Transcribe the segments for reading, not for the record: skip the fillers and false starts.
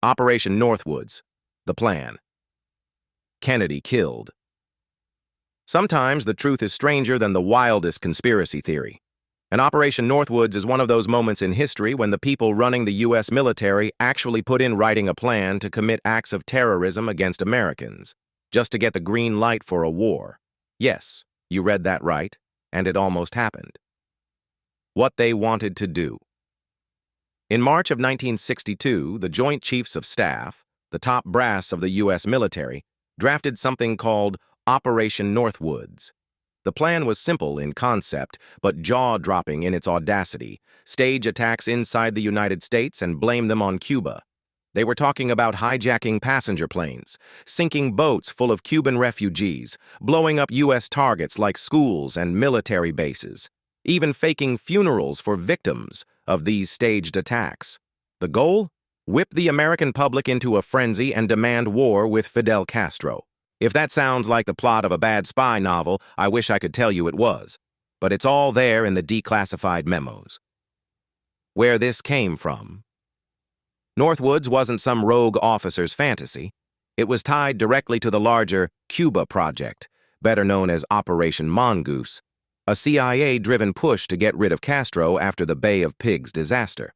Operation Northwoods, the plan. Kennedy killed. Sometimes the truth is stranger than the wildest conspiracy theory. And Operation Northwoods is one of those moments in history when the people running the U.S. military actually put in writing a plan to commit acts of terrorism against Americans, just to get the green light for a war. Yes, you read that right, and it almost happened. What they wanted to do. In March of 1962, the Joint Chiefs of Staff, the top brass of the U.S. military, drafted something called Operation Northwoods. The plan was simple in concept, but jaw-dropping in its audacity. Stage attacks inside the United States and blame them on Cuba. They were talking about hijacking passenger planes, sinking boats full of Cuban refugees, blowing up U.S. targets like schools and military bases, even faking funerals for victims of these staged attacks. The goal? Whip the American public into a frenzy and demand war with Fidel Castro. If that sounds like the plot of a bad spy novel, I wish I could tell you it was. But it's all there in the declassified memos. Where this came from. Northwoods wasn't some rogue officer's fantasy. It was tied directly to the larger Cuba project, better known as Operation Mongoose, a CIA-driven push to get rid of Castro after the Bay of Pigs disaster.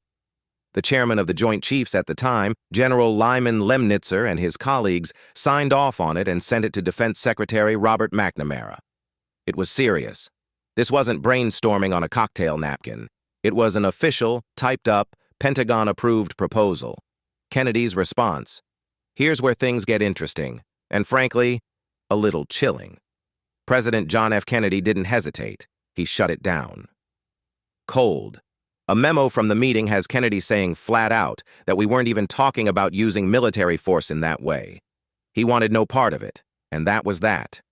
The chairman of the Joint Chiefs at the time, General Lyman Lemnitzer, and his colleagues signed off on it and sent it to Defense Secretary Robert McNamara. It was serious. This wasn't brainstorming on a cocktail napkin. It was an official, typed-up, Pentagon-approved proposal. Kennedy's response. Here's where things get interesting, and frankly, a little chilling. President John F. Kennedy didn't hesitate. He shut it down. Cold. A memo from the meeting has Kennedy saying flat out that we weren't even talking about using military force in that way. He wanted no part of it, and that was that.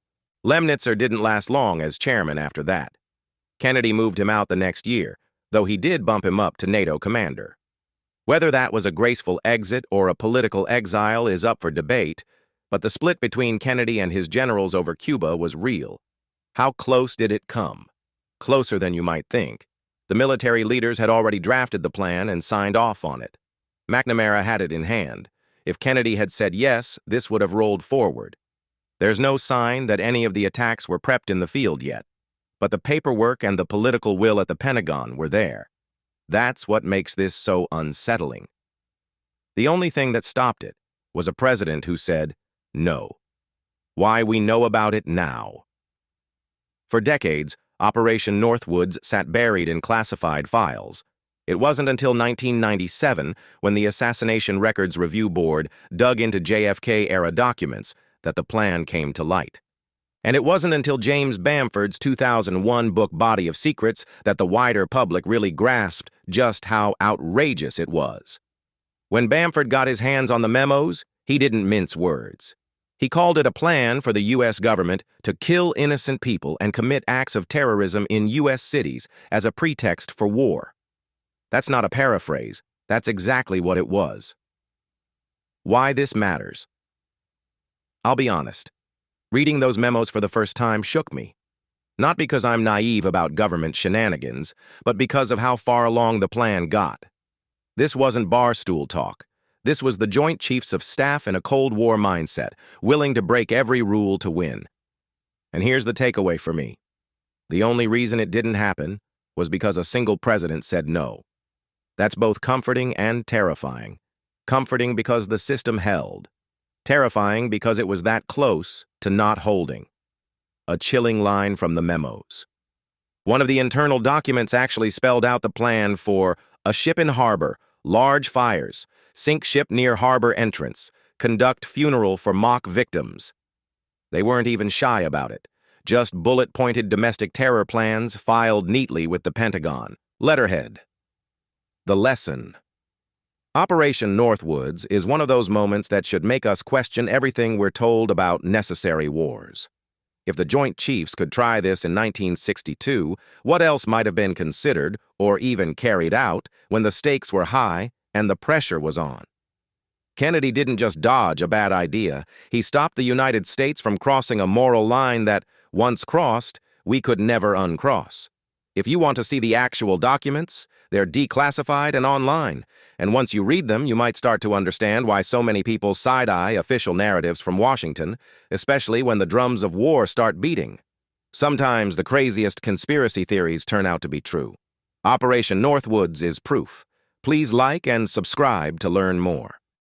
Lemnitzer didn't last long as chairman after that. Kennedy moved him out the next year, though he did bump him up to NATO commander. Whether that was a graceful exit or a political exile is up for debate, but the split between Kennedy and his generals over Cuba was real. How close did it come? Closer than you might think. The military leaders had already drafted the plan and signed off on it. McNamara had it in hand. If Kennedy had said yes, this would have rolled forward. There's no sign that any of the attacks were prepped in the field yet, but the paperwork and the political will at the Pentagon were there. That's what makes this so unsettling. The only thing that stopped it was a president who said no. Why we know about it now. For decades, Operation Northwoods sat buried in classified files. It wasn't until 1997, when the Assassination Records Review Board dug into JFK-era documents, that the plan came to light. And it wasn't until James Bamford's 2001 book Body of Secrets that the wider public really grasped just how outrageous it was. When Bamford got his hands on the memos, he didn't mince words. He called it a plan for the U.S. government to kill innocent people and commit acts of terrorism in U.S. cities as a pretext for war. That's not a paraphrase. That's exactly what it was. Why this matters. I'll be honest. Reading those memos for the first time shook me. Not because I'm naive about government shenanigans, but because of how far along the plan got. This wasn't barstool talk. This was the Joint Chiefs of Staff in a Cold War mindset, willing to break every rule to win. And here's the takeaway for me. The only reason it didn't happen was because a single president said no. That's both comforting and terrifying. Comforting because the system held. Terrifying because it was that close to not holding. A chilling line from the memos. One of the internal documents actually spelled out the plan for a ship in harbor, large fires, sink ship near harbor entrance, conduct funeral for mock victims. They weren't even shy about it. Just bullet-pointed domestic terror plans filed neatly with the Pentagon. Letterhead. The lesson. Operation Northwoods is one of those moments that should make us question everything we're told about necessary wars. If the Joint Chiefs could try this in 1962, what else might have been considered, or even carried out, when the stakes were high and the pressure was on? Kennedy didn't just dodge a bad idea. He stopped the United States from crossing a moral line that, once crossed, we could never uncross. If you want to see the actual documents, they're declassified and online, And once you read them, you might start to understand why so many people side-eye official narratives from Washington, especially when the drums of war start beating. Sometimes the craziest conspiracy theories turn out to be true. Operation Northwoods is proof. Please like and subscribe to learn more.